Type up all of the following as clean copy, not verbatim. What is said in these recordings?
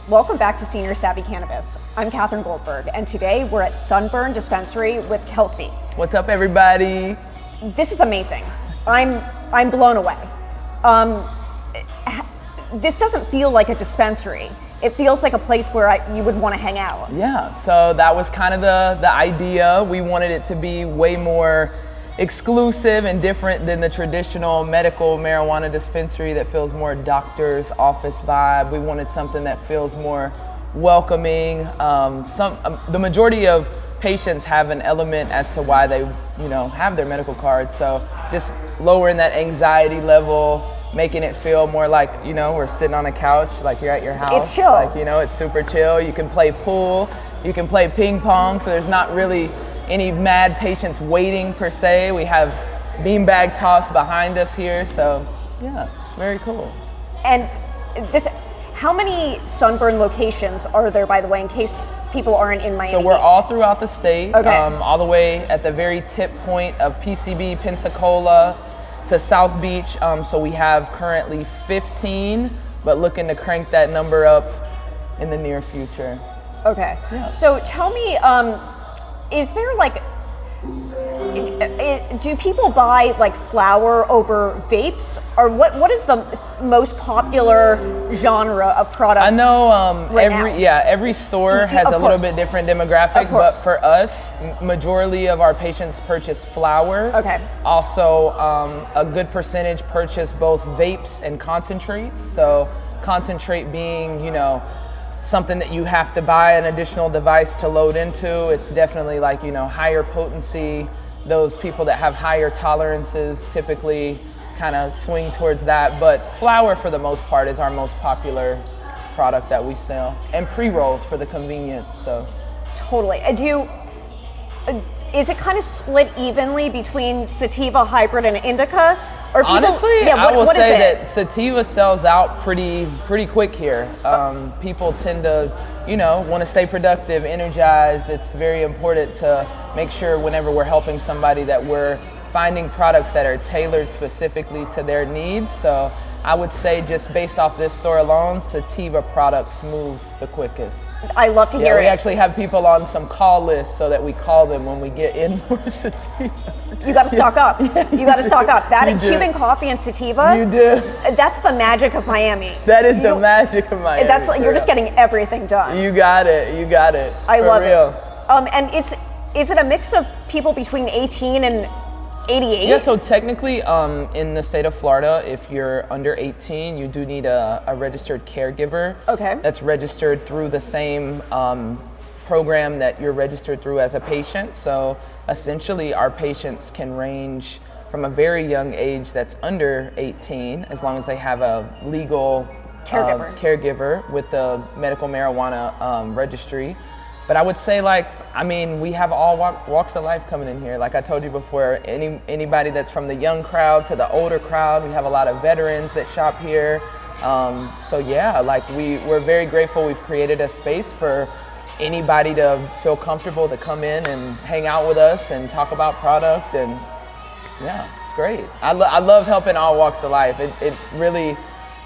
Welcome back to Senior Savvy Cannabis. I'm Catherine Goldberg, and today we're at Sunburn Dispensary with Kelsey. What's up, everybody? This is amazing. I'm blown away. This doesn't feel like a dispensary. It feels like a place where you would want to hang out. Yeah, so that was kind of the idea. We wanted it to be way more exclusive and different than the traditional medical marijuana dispensary that feels more doctor's office vibe. We wanted something that feels more welcoming. The majority of patients have an element as to why they, have their medical cards. So just lowering that anxiety level, making it feel more like, we're sitting on a couch, like you're at your house. It's chill. Like, it's super chill. You can play pool, you can play ping pong. So there's not really any mad patients waiting per se. We have beanbag toss behind us here, so yeah, very cool. And how many Sunburn locations are there, by the way, in case people aren't in Miami? So we're all throughout the state, okay. All the way at the very tip point of PCB, Pensacola to South Beach. So we have currently 15, but looking to crank that number up in the near future. Okay, yeah. So tell me, is there do people buy flower over vapes, or what is the most popular genre of product? I know right every store has a little bit different demographic, but for us, majority of our patients purchase flower. Okay. Also, a good percentage purchase both vapes and concentrates. So concentrate being, something that you have to buy an additional device to load into. It's definitely higher potency. Those people that have higher tolerances typically kind of swing towards that. But flower, for the most part, is our most popular product that we sell. And pre-rolls for the convenience, so. Totally. Is it kind of split evenly between sativa, hybrid, and indica? Or people, honestly, I will say that sativa sells out pretty quick here. People tend to, want to stay productive, energized. It's very important to make sure whenever we're helping somebody that we're finding products that are tailored specifically to their needs. So I would say just based off this store alone, sativa products move the quickest. I love to hear it. We actually have people on some call lists so that we call them when we get in more sativa. You got to stock up. You got to stock up. That and Cuban coffee and sativa. You do. That's the magic of Miami. That is the magic of Miami. That's you're just getting everything done. You got it. I love it. And is it a mix of people between 18 and 88? Yeah, so technically in the state of Florida, if you're under 18, you do need a registered caregiver. Okay. That's registered through the same program that you're registered through as a patient. So essentially our patients can range from a very young age that's under 18, as long as they have a legal caregiver with the medical marijuana registry. But I would say we have all walks of life coming in here. Like I told you before, anybody that's from the young crowd to the older crowd. We have a lot of veterans that shop here. So yeah, we're very grateful. We've created a space for anybody to feel comfortable to come in and hang out with us and talk about product, and yeah, it's great. I love helping all walks of life. It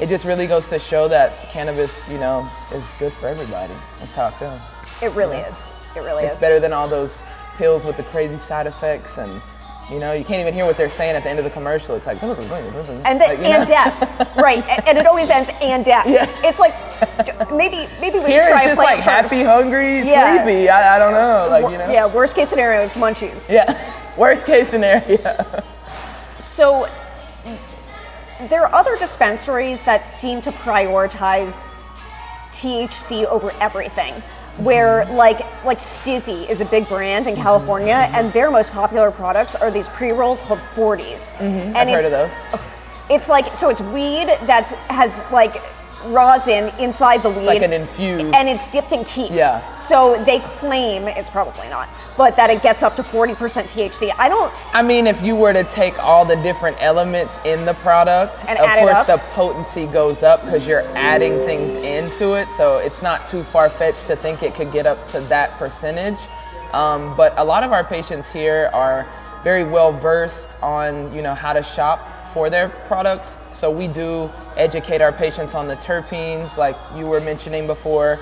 just really goes to show that cannabis, is good for everybody. That's how I feel. It really is. It really is. It's better than all those pills with the crazy side effects, and you can't even hear what they're saying at the end of the commercial. It's like and death, right? And it always ends and death. Yeah. It's like maybe we should here try it's just like happy, hungry, sleepy. I don't know, Yeah. Worst case scenario is munchies. Yeah. Worst case scenario. So there are other dispensaries that seem to prioritize THC over everything, where like Stizzy is a big brand in California, and their most popular products are these pre-rolls called 40s. And I've heard of those. It's it's weed that has rosin inside the weed. It's like an infused. And it's dipped in kief. Yeah. So they claim, it's probably not, but that it gets up to 40% THC. I mean, if you were to take all the different elements in the product, and of course the potency goes up because you're adding things into it. So it's not too far-fetched to think it could get up to that percentage. But a lot of our patients here are very well versed on, how to shop for their products. So we do educate our patients on the terpenes, like you were mentioning before.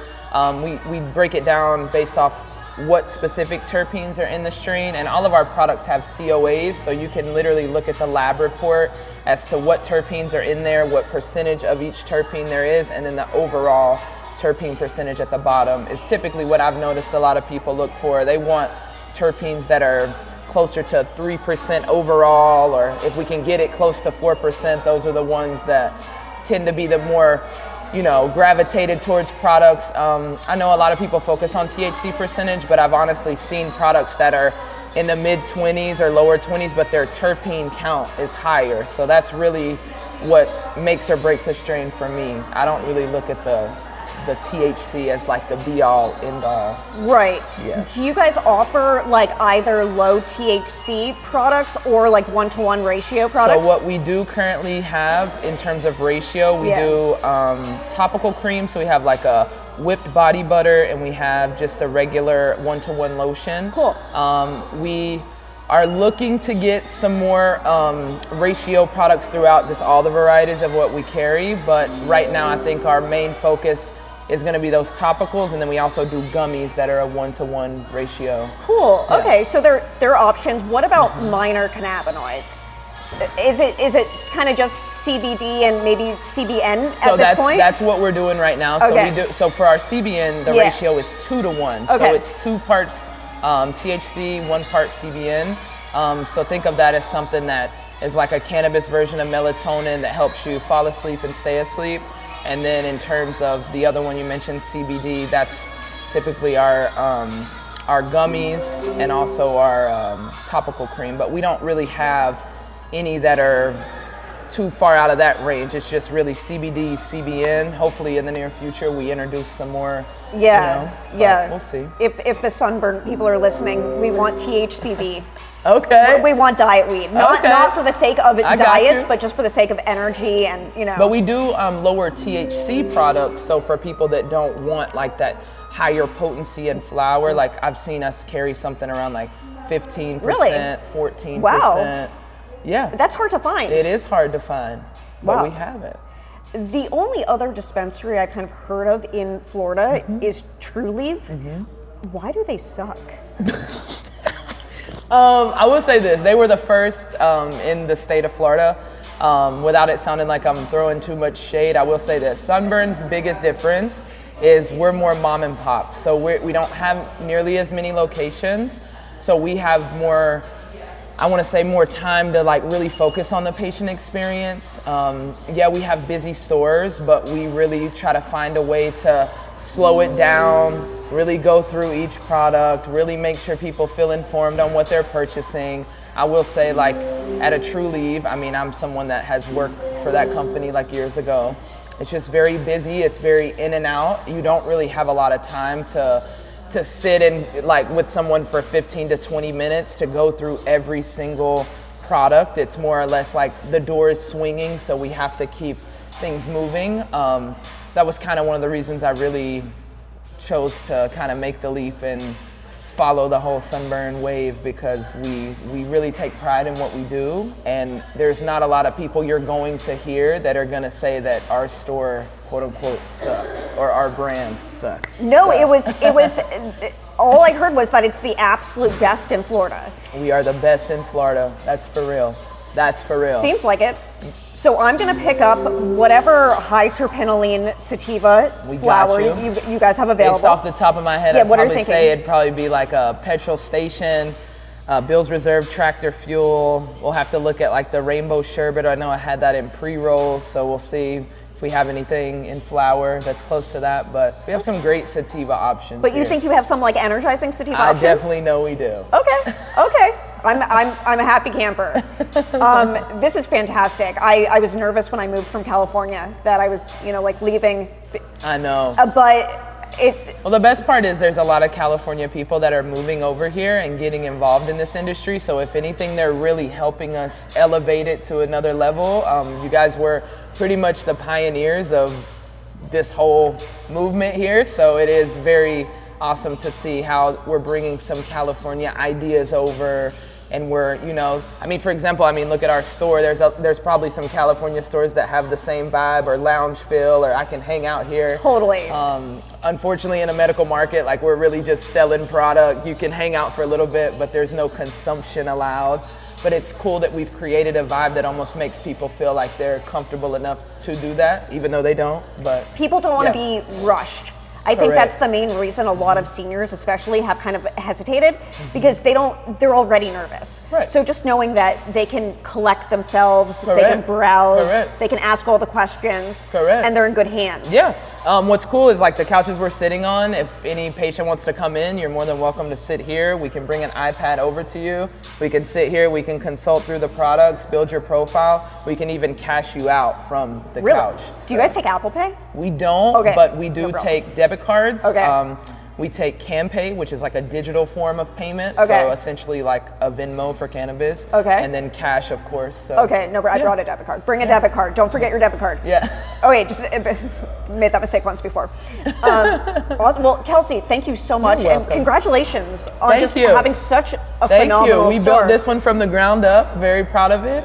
We break it down based off what specific terpenes are in the strain, and all of our products have COAs, so you can literally look at the lab report as to what terpenes are in there, what percentage of each terpene there is, and then the overall terpene percentage at the bottom is typically what I've noticed a lot of people look for. They want terpenes that are closer to 3% overall, or if we can get it close to 4%, those are the ones that tend to be the more, gravitated towards products. I know a lot of people focus on THC percentage, but I've honestly seen products that are in the mid 20s or lower 20s, but their terpene count is higher. So that's really what makes or breaks a strain for me. I don't really look at the THC as like the be all end all. Right. Yes. Do you guys offer like either low THC products or like 1-to-1 ratio products? So what we do currently have in terms of ratio, we do topical cream. So we have like a whipped body butter, and we have just a regular 1-to-1 lotion. Cool. We are looking to get some more ratio products throughout just all the varieties of what we carry, but right now I think our main focus is going to be those topicals, and then we also do gummies that are a 1-to-1 ratio. Cool. Yeah. Okay, so there are options. What about minor cannabinoids? Is it kind of just CBD and maybe CBN at this point? That's what we're doing right now. Okay. So for our CBN, the ratio is 2-to-1. Okay. So it's 2 parts THC, 1 part CBN. So think of that as something that is like a cannabis version of melatonin that helps you fall asleep and stay asleep. And then in terms of the other one you mentioned, CBD, that's typically our gummies and also our topical cream. But we don't really have any that are too far out of that range. It's just really CBD, CBN. Hopefully in the near future we introduce some more. Yeah, We'll see. If the Sunburn people are listening, we want THCV. Okay. We want diet weed, not for the sake of diets, but just for the sake of energy and But we do lower THC products, so for people that don't want like that higher potency in flower, like I've seen us carry something around like 15%, Really? 14%. Wow. Yeah. That's hard to find. It is hard to find, but Wow. we have it. The only other dispensary I've kind of heard of in Florida is Trulieve. Why do they suck? I will say this, they were the first in the state of Florida. Without it sounding like I'm throwing too much shade, I will say this, Sunburn's biggest difference is we're more mom and pop. So we don't have nearly as many locations. So we have more, I want to say more time to like really focus on the patient experience. Yeah, we have busy stores, but we really try to find a way to slow it down, really go through each product, really make sure people feel informed on what they're purchasing. I will say like at a Trulieve, I mean, I'm someone that has worked for that company like years ago. It's just very busy, it's very in and out. You don't really have a lot of time to sit and like with someone for 15 to 20 minutes to go through every single product. It's more or less like the door is swinging, so we have to keep things moving. That was kind of one of the reasons I really chose to kind of make the leap and follow the whole Sunburn wave, because we really take pride in what we do, and there's not a lot of people you're going to hear that are going to say that our store quote unquote sucks or our brand sucks. No, so. it was all I heard was that it's the absolute best in Florida. We are the best in Florida. That's for real. That's for real. Seems like it. So I'm gonna pick up whatever high terpenoline sativa flower you guys have available. Based off the top of my head, I'd probably say it'd probably be like a petrol station, Bill's Reserve tractor fuel. We'll have to look at like the rainbow sherbet. I know I had that in pre-rolls, so we'll see if we have anything in flower that's close to that. But we have some great sativa options. But you think you have some like energizing sativa options? I definitely know we do. Okay. I'm a happy camper. This is fantastic. I was nervous when I moved from California that I was, like leaving. I know. But well, the best part is there's a lot of California people that are moving over here and getting involved in this industry. So if anything, they're really helping us elevate it to another level. You guys were pretty much the pioneers of this whole movement here. So it is very awesome to see how we're bringing some California ideas over and we're, you know, I mean, for example, I mean, look at our store. There's probably some California stores that have the same vibe or lounge feel, or I can hang out here. Totally. Unfortunately, in a medical market, like we're really just selling product. You can hang out for a little bit, but there's no consumption allowed. But it's cool that we've created a vibe that almost makes people feel like they're comfortable enough to do that, even though they don't. But people don't want to be rushed. I think that's the main reason a lot of seniors especially have kind of hesitated, because they're already nervous. Right. So just knowing that they can collect themselves, Correct. they can browse, Correct. they can ask all the questions, Correct. and they're in good hands. Yeah. What's cool is like the couches we're sitting on, if any patient wants to come in, you're more than welcome to sit here. We can bring an iPad over to you. We can sit here, we can consult through the products, build your profile. We can even cash you out from the couch. Do you guys take Apple Pay? We don't, but we do take debit cards. We take CanPay, which is like a digital form of payment. So essentially like a Venmo for cannabis. And then cash, of course. So. I brought a debit card. Bring a debit card. Don't forget your debit card. Just made that mistake once before. Awesome. Well, Kelsey, thank you so much. And congratulations on having such a phenomenal store. We built this one from the ground up. Very proud of it.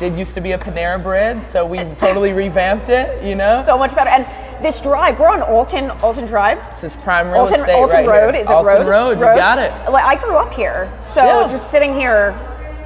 It used to be a Panera Bread, so we totally revamped it, you know? So much better. And this drive, we're on Alton Drive. This is prime real estate Alton Road. Is it Alton Road, you got it. Like, I grew up here, so just sitting here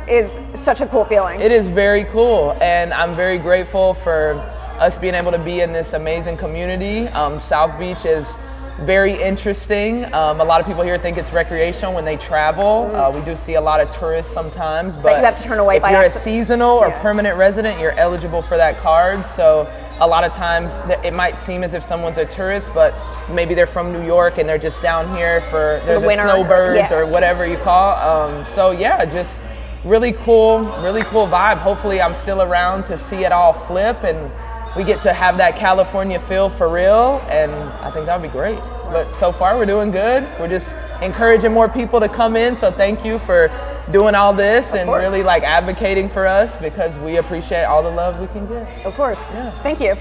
is such a cool feeling. It is very cool, and I'm very grateful for us being able to be in this amazing community. South Beach is very interesting. A lot of people here think it's recreational when they travel. We do see a lot of tourists sometimes, but you have to turn away if you're a seasonal or permanent resident, you're eligible for that card. So a lot of times it might seem as if someone's a tourist, but maybe they're from New York and they're just down here for the snowbirds or whatever you call. So yeah, just really cool vibe. Hopefully I'm still around to see it all flip and we get to have that California feel for real, and I think that would be great. But so far we're doing good. We're just encouraging more people to come in, so thank you for doing all this and really like advocating for us, because we appreciate all the love we can get. Of course. Thank you.